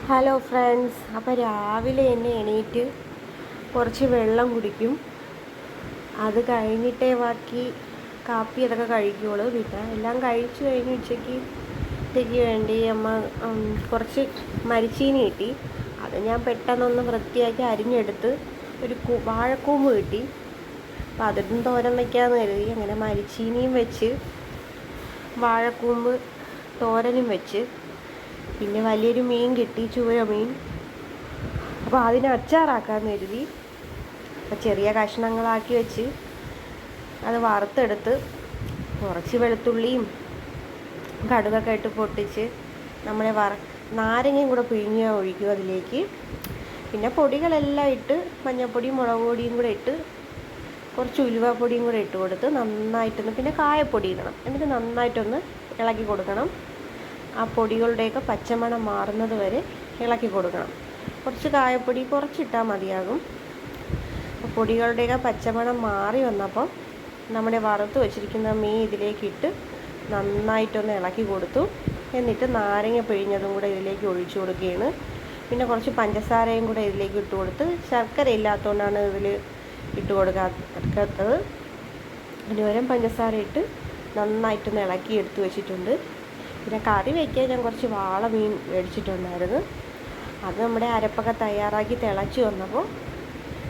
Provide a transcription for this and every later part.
Hello friends, അപ്പോൾ രാവിലെ തന്നെ എണീറ്റ് കുറച്ച് വെള്ളം കുടിക്കും. അത് കഴിഞ്ഞിട്ടേ ബാക്കി കാപ്പി അതൊക്കെ കഴിക്കുകയുള്ളൂ. പിന്നെ എല്ലാം കഴിച്ചു കഴിഞ്ഞ് ഉച്ചയ്ക്ക് വേണ്ടി അമ്മ കുറച്ച് മരിച്ചീനി കിട്ടി. അത് ഞാൻ പെട്ടെന്നൊന്ന് വൃത്തിയാക്കി അരിഞ്ഞെടുത്ത് ഒരു വാഴക്കൂമ്പ് കിട്ടി. അപ്പോൾ അതിനും തോരൻ വയ്ക്കാമെന്ന് കരുതി. അങ്ങനെ മരിച്ചീനിയും വെച്ച് വാഴക്കൂമ്പ് തോരനും വെച്ച്, പിന്നെ വലിയൊരു മീൻ കിട്ടി, ചൂര മീൻ. അപ്പോൾ അതിനെ അച്ചാറാക്കാമെന്ന് കരുതി. അപ്പോൾ ചെറിയ കഷ്ണങ്ങളാക്കി വെച്ച് അത് വറുത്തെടുത്ത് കുറച്ച് വെളുത്തുള്ളിയും കടുകൊക്കെ ഇട്ട് പൊട്ടിച്ച് നമ്മളെ നാരങ്ങയും കൂടെ പിഴിഞ്ഞ് ഒഴിക്കും അതിലേക്ക്. പിന്നെ പൊടികളെല്ലാം ഇട്ട് മഞ്ഞൾപ്പൊടിയും മുളക് പൊടിയും കൂടെ ഇട്ട് കുറച്ച് ഉലുവാപ്പൊടിയും കൂടെ ഇട്ട് കൊടുത്ത് നന്നായിട്ടൊന്ന്, പിന്നെ കായപ്പൊടി ഇടണം. എന്നിട്ട് നന്നായിട്ടൊന്ന് ഇളക്കി കൊടുക്കണം. ആ പൊടികളുടെയൊക്കെ പച്ചമണം മാറുന്നത് വരെ ഇളക്കി കൊടുക്കണം. കുറച്ച് കായപ്പൊടി കുറച്ചിട്ടാൽ മതിയാകും. പൊടികളുടെയൊക്കെ പച്ചമണം മാറി വന്നപ്പോൾ നമ്മുടെ വറുത്ത് വെച്ചിരിക്കുന്ന മീൻ ഇതിലേക്കിട്ട് നന്നായിട്ടൊന്ന് ഇളക്കി കൊടുത്തു. എന്നിട്ട് നാരങ്ങ പിഴിഞ്ഞതും കൂടെ ഇതിലേക്ക് ഒഴിച്ചു കൊടുക്കുകയാണ്. പിന്നെ കുറച്ച് പഞ്ചസാരയും കൂടെ ഇതിലേക്ക് ഇട്ട് കൊടുത്ത്, ശർക്കര ഇല്ലാത്തതുകൊണ്ടാണ് ഇതിൽ ഇട്ട് കൊടുക്കാത്തത്. അതിനുപകരം പഞ്ചസാര ഇട്ട് നന്നായിട്ടൊന്ന് ഇളക്കി എടുത്ത് വെച്ചിട്ടുണ്ട്. പിന്നെ കറി വയ്ക്കാൻ ഞാൻ കുറച്ച് വാള മീൻ മേടിച്ചിട്ടുണ്ടായിരുന്നു. അത് നമ്മുടെ അരപ്പൊക്കെ തയ്യാറാക്കി തിളച്ച് വന്നപ്പോൾ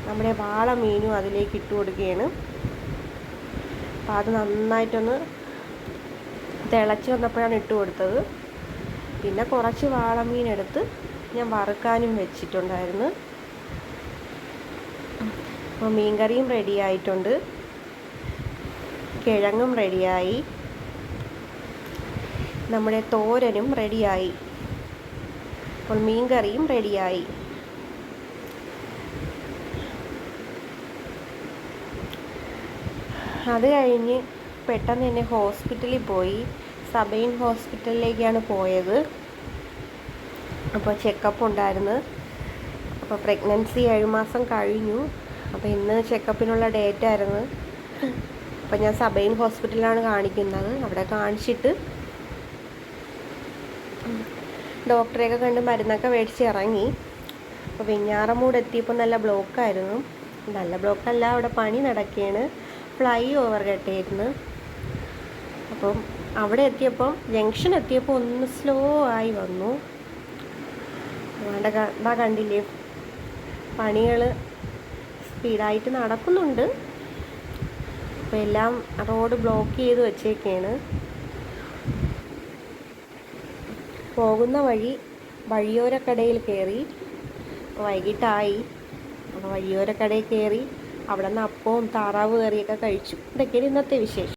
നമ്മുടെ വാള മീനും അതിലേക്ക് ഇട്ട് കൊടുക്കുകയാണ്. അപ്പോൾ അത് നന്നായിട്ടൊന്ന് തിളച്ച് വന്നപ്പോഴാണ് ഇട്ട് കൊടുത്തത്. പിന്നെ കുറച്ച് വാളമീൻ എടുത്ത് ഞാൻ വറുക്കാനും വെച്ചിട്ടുണ്ടായിരുന്നു. അപ്പോൾ മീൻ കറിയും റെഡി ആയിട്ടുണ്ട്, കിഴങ്ങും റെഡിയായി, നമ്മുടെ തോരനും റെഡിയായി, അപ്പോൾ മീൻ കറിയും റെഡിയായി. അത് കഴിഞ്ഞ് പെട്ടെന്ന് തന്നെ ഹോസ്പിറ്റലിൽ പോയി. സബൈൻ ഹോസ്പിറ്റലിലേക്കാണ് പോയത്. അപ്പോൾ ചെക്കപ്പ് ഉണ്ടായിരുന്നു. അപ്പോൾ പ്രഗ്നൻസി 7 മാസം കഴിഞ്ഞു. അപ്പോൾ ഇന്ന് ചെക്കപ്പിനുള്ള ഡേറ്റ് ആയിരുന്നു. അപ്പോൾ ഞാൻ സബൈൻ ഹോസ്പിറ്റലിലാണ് കാണിക്കുന്നത്. അവിടെ കാണിച്ചിട്ട് ഡോക്ടറെയൊക്കെ കണ്ട് മരുന്നൊക്കെ മേടിച്ച് ഇറങ്ങി. അപ്പോൾ വെഞ്ഞാറമൂട് എത്തിയപ്പോൾ നല്ല ബ്ലോക്കായിരുന്നു. നല്ല ബ്ലോക്കല്ല, അവിടെ പണി നടക്കുകയാണ്. ഫ്ലൈ ഓവർ കെട്ടിയിരുന്നു. അപ്പം അവിടെ എത്തിയപ്പം ജംഗ്ഷൻ എത്തിയപ്പോൾ ഒന്ന് സ്ലോ ആയി വന്നു. അവിടെ കണ്ടില്ലേ, പണികൾ സ്പീഡായിട്ട് നടക്കുന്നുണ്ട്. അപ്പോൾ എല്ലാം റോഡ് ബ്ലോക്ക് ചെയ്ത് വെച്ചേക്കാണ്. പോകുന്ന വഴിയോരക്കടയിൽ കയറി. വൈകിട്ടായി. അപ്പോൾ വഴിയോരക്കടയിൽ കയറി അവിടെ നിന്ന് അപ്പവും താറാവ് കറിയൊക്കെ കഴിച്ചു. ഇതൊക്കെയാണ് ഇന്നത്തെ വിശേഷം.